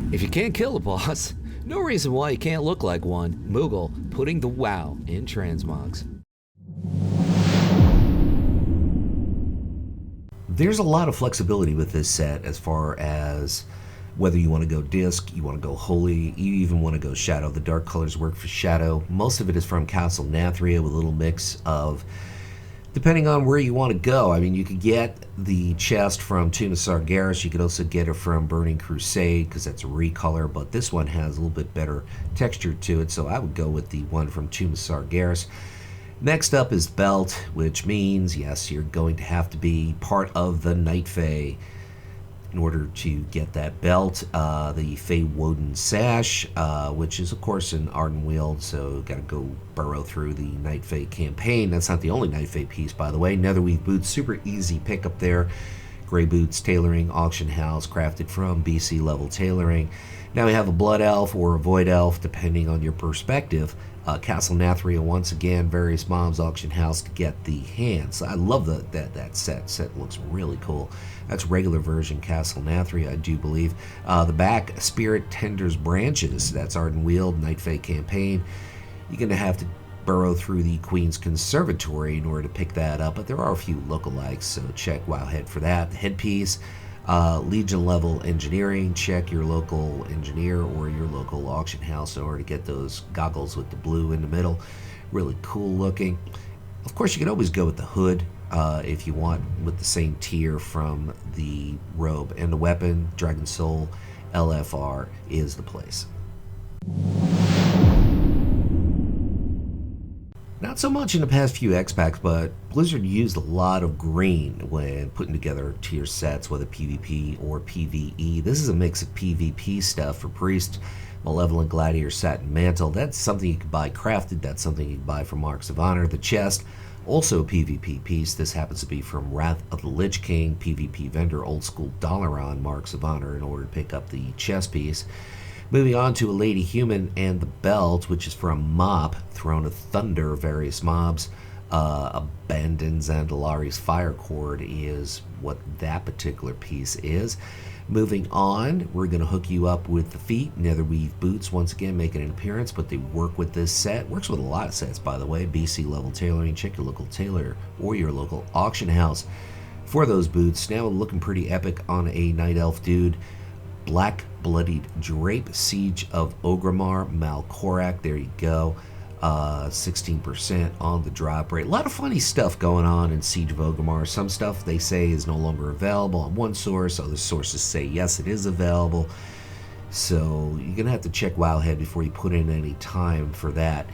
If you can't kill a boss, no reason why you can't look like one. Moogle putting the wow in transmogs. There's a lot of flexibility with this set as far as whether you want to go disc, you want to go holy, you even want to go shadow. The dark colors work for shadow. Most of it is from Castle Nathria with a little mix of, depending on where you want to go. I mean, you could get the chest from Tomb of Sargeras. You could also get it from Burning Crusade because that's a recolor, but this one has a little bit better texture to it, so I would go with the one from Tomb of Sargeras. Next up is Belt, which means, yes, you're going to have to be part of the Night Fae in order to get that belt. The Fae Woden Sash, which is, of course, an Arden Wield, so got to go burrow through the Night Fae campaign. That's not the only Night Fae piece, by the way. Netherweave Boots, super easy pickup there. Gray Boots, Tailoring, Auction House, crafted from BC level tailoring. Now we have a Blood Elf or a Void Elf, depending on your perspective. Castle Nathria, once again, various mobs, Auction House to get the hands. I love that set. Set looks really cool. That's regular version Castle Nathria, I do believe. The back, Spirit Tender's Branches. That's Arden Wield, Night Fae campaign. You're going to have to burrow through the Queen's Conservatory in order to pick that up, but there are a few lookalikes, so check Wowhead for that. The Headpiece, Legion level engineering, check your local engineer or your local auction house in order to get those goggles with the blue in the middle. Really cool looking. Of course, you can always go with the hood if you want, with the same tier from the robe. And the weapon, Dragon Soul LFR, is the place. Not so much in the past few xpacs, but Blizzard used a lot of green when putting together tier sets, whether PvP or PvE. This is a mix of PvP stuff for Priest, Malevolent Gladiator, Satin Mantle. That's something you can buy crafted. That's something you can buy from Marks of Honor. The chest, also a PvP piece. This happens to be from Wrath of the Lich King, PvP vendor, old school $1 Marks of Honor in order to pick up the chest piece. Moving on to a Lady Human and the Belt, which is from Mop, Throne of Thunder, various mobs. Abandoned Zandalari's Fire Cord is what that particular piece is. Moving on, we're going to hook you up with the feet, Netherweave Boots, once again making an appearance, but they work with this set. Works with a lot of sets, by the way. BC level tailoring, check your local tailor or your local auction house for those boots. Now looking pretty epic on a Night Elf dude. Black Bloodied Drape, Siege of Orgrimmar, Malkorak, there you go. 16% on the drop rate. A lot of funny stuff going on in Siege of Orgrimmar. Some stuff they say is no longer available on one source. Other sources say yes, it is available. So you're going to have to check Wowhead before you put in any time for that.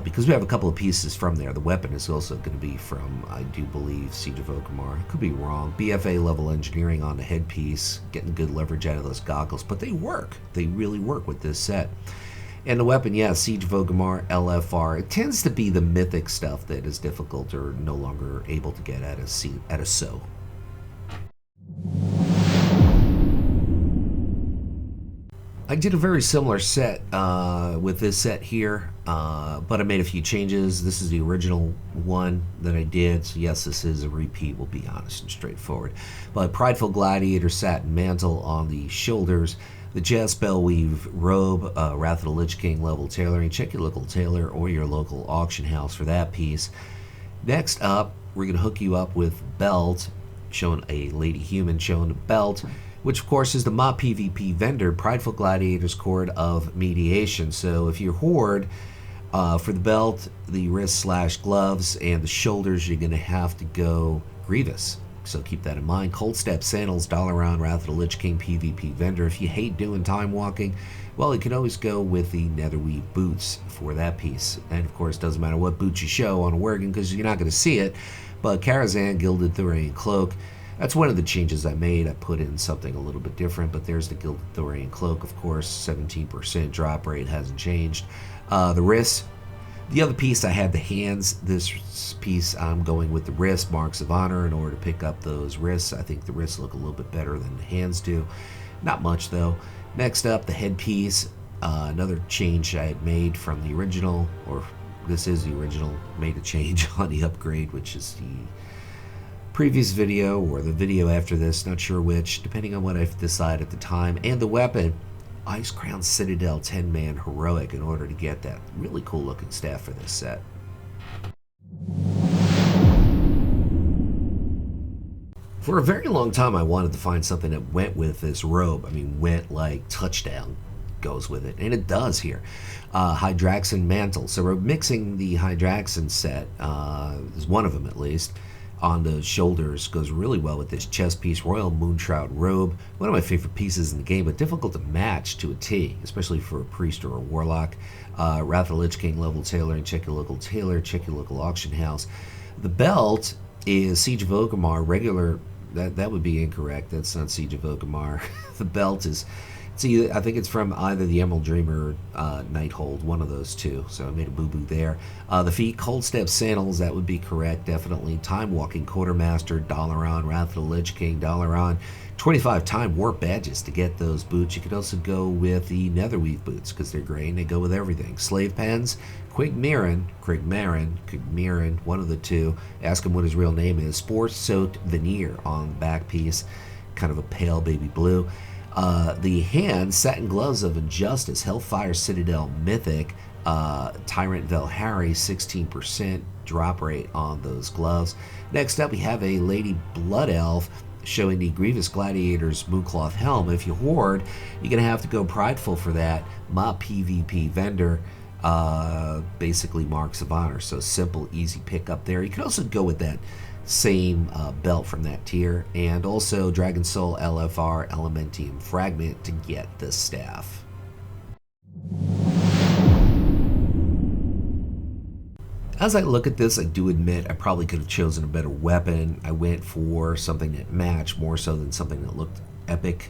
Because we have a couple of pieces from there. The weapon is also going to be from, I do believe, Siege of Orgrimmar. Could be wrong. BFA level engineering on the headpiece. Getting good leverage out of those goggles. But they work. They really work with this set. And the weapon, yeah, Siege of Orgrimmar, LFR. It tends to be the mythic stuff that is difficult or no longer able to get at a SO. I did a very similar set with this set here, but I made a few changes. This is the original one that I did, so yes, this is a repeat, we'll be honest and straightforward. But Prideful Gladiator, Satin Mantle on the shoulders, the Jazz Spellweave Robe, Wrath of the Lich King level tailoring. Check your local tailor or your local auction house for that piece. Next up, we're going to hook you up with Belt, showing a Lady Human, showing a belt, which of course is the Mop PvP vendor, Prideful Gladiator's Cord of Mediation. So if you're Horde, for the belt, the wrist/gloves, and the shoulders, you're going to have to go Grievous. So keep that in mind. Cold Step Sandals, Dalaran, Wrath of the Lich King PvP vendor. If you hate doing time walking, well, you can always go with the Netherweave Boots for that piece. And of course, doesn't matter what boots you show on a Worgen because you're not going to see it. But Karazhan, Gilded Thorian Cloak. That's one of the changes I made. I put in something a little bit different, but there's the Gilded Thorian Cloak, of course, 17% drop rate, hasn't changed. The wrists, the other piece I had the hands. This piece I'm going with the wrist, Marks of Honor, in order to pick up those wrists. I think the wrists look a little bit better than the hands do. Not much though. Next up, the headpiece. Another change I had made from the original, or this is the original, made a change on the upgrade, which is the previous video or the video after this, not sure which, depending on what I decide at the time, and the weapon, Icecrown Citadel 10-man Heroic, in order to get that really cool looking staff for this set. For a very long time, I wanted to find something that went with this robe. I mean, went like touchdown goes with it, and it does here. Hydraxin Mantle. So we're mixing the Hydraxin set, is one of them at least, on the shoulders. Goes really well with this chest piece. Royal Moon Trout Robe. One of my favorite pieces in the game, but difficult to match to a T, especially for a priest or a warlock. Wrath of the Lich King level tailoring. Check your local tailor. Check your local auction house. The belt is Siege of Orgrimmar regular. That would be incorrect. That's not Siege of Orgrimmar. The belt is, I think it's from either the Emerald Dreamer or Nighthold, one of those two. So I made a boo-boo there. The feet, Cold Step Sandals, that would be correct, definitely. Time Walking Quartermaster, $1 Wrath of the Lich King, $1 25 Time Warp badges to get those boots. You could also go with the Netherweave boots because they're great and they go with everything. Slave Pens, Quigmarin, one of the two. Ask him what his real name is. Spore-soaked veneer on the back piece, kind of a pale baby blue. The hand, Satin Gloves of Injustice, Hellfire Citadel Mythic, Tyrant Velhari, 16% drop rate on those gloves. Next up, we have a Lady Blood Elf showing the Grievous Gladiator's Moocloth Helm. If you hoard, you're going to have to go prideful for that. My PvP vendor, basically Marks of Honor. So simple, easy pickup there. You can also go with that same belt from that tier, and also Dragon Soul LFR Elementium Fragment to get the staff. As I look at this, I do admit I probably could have chosen a better weapon. I went for something that matched more so than something that looked epic.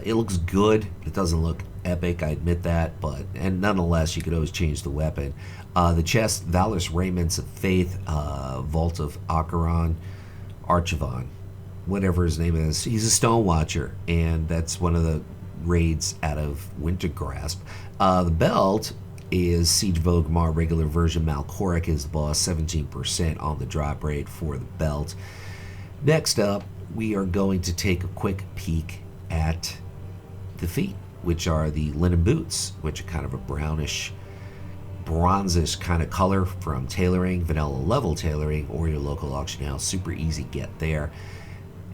It looks good. It doesn't look epic, I admit that, and nonetheless, you could always change the weapon. The chest, Valorous Raiments of Faith, Vault of Acheron, Archivon, whatever his name is. He's a Stone Watcher, and that's one of the raids out of Wintergrasp. The belt is Siege of Orgrimmar regular version. Malkoric is the boss, 17% on the drop rate for the belt. Next up, we are going to take a quick peek at the feet, which are the linen boots, which are kind of a brownish, bronzish kind of color from tailoring, vanilla level tailoring, or your local auction house. Super easy get there.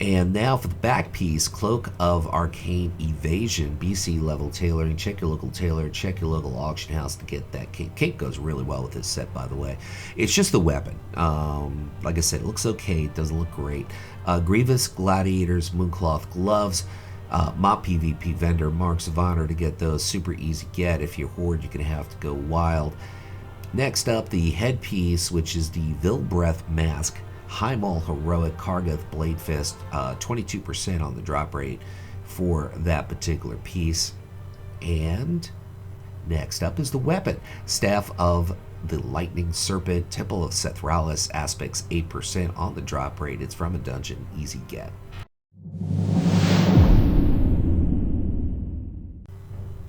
And now for the back piece, Cloak of Arcane Evasion, BC level tailoring. Check your local tailor, check your local auction house to get that cape. Cape goes really well with this set, by the way. It's just the weapon. Like I said, it looks okay, it doesn't look great. Grievous Gladiator's Mooncloth Gloves. My PvP vendor, Marks of Honor, to get those. Super easy get. If you hoard, you're going to have to go wild. Next up, the headpiece, which is the Vilbreath Mask, Highmaul Heroic Kargath Blade Fist, 22% on the drop rate for that particular piece. And next up is the weapon, Staff of the Lightning Serpent, Temple of Sethralis, Aspects 8% on the drop rate. It's from a dungeon, easy get.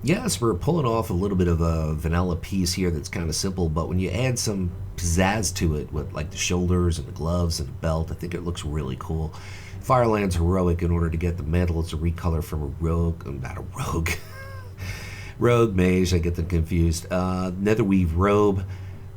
Yes, we're pulling off a little bit of a vanilla piece here that's kind of simple, but when you add some pizzazz to it with like the shoulders and the gloves and the belt, I think it looks really cool. Firelands Heroic, in order to get the mantle, it's a recolor from a rogue, not a rogue, rogue mage, I get them confused. Netherweave Robe,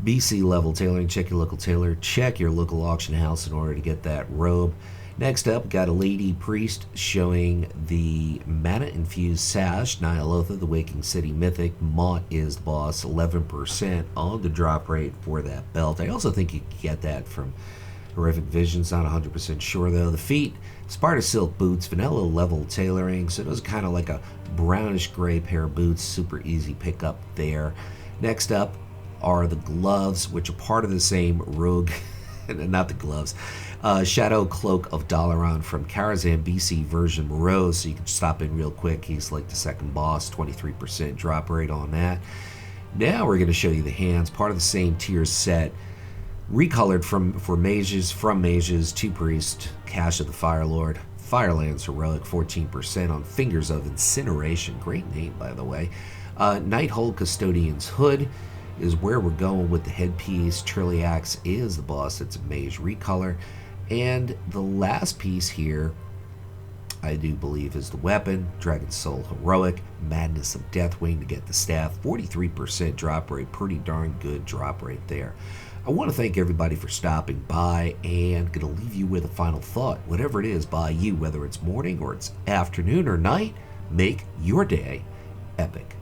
BC level tailoring, check your local tailor, check your local auction house in order to get that robe. Next up, got a Lady Priest showing the mana-infused Sash, Nyalotha, the Waking City Mythic. Mott is the boss, 11% on the drop rate for that belt. I also think you can get that from Horrific Visions, not 100% sure though. The feet, Sparta Silk Boots, vanilla level tailoring, so it was kind of like a brownish gray pair of boots, super easy pickup there. Next up are the gloves, which are part of the same rogue, not the gloves, Shadow Cloak of Dalaran from Karazhan BC version Morose, so you can stop in real quick. He's like the second boss, 23% drop rate on that. Now we're going to show you the hands, part of the same tier set, recolored from mages to priest, Cache of the Firelord, Firelands Heroic, 14% on Fingers of Incineration, great name by the way. Nighthold Custodian's Hood is where we're going with the headpiece. Trilliax is the boss, it's a mage recolor. And the last piece here, I do believe, is the weapon. Dragon Soul Heroic, Madness of Deathwing to get the staff. 43% drop rate, pretty darn good drop rate there. I want to thank everybody for stopping by, and going to leave you with a final thought. Whatever it is by you, whether it's morning or it's afternoon or night, make your day epic.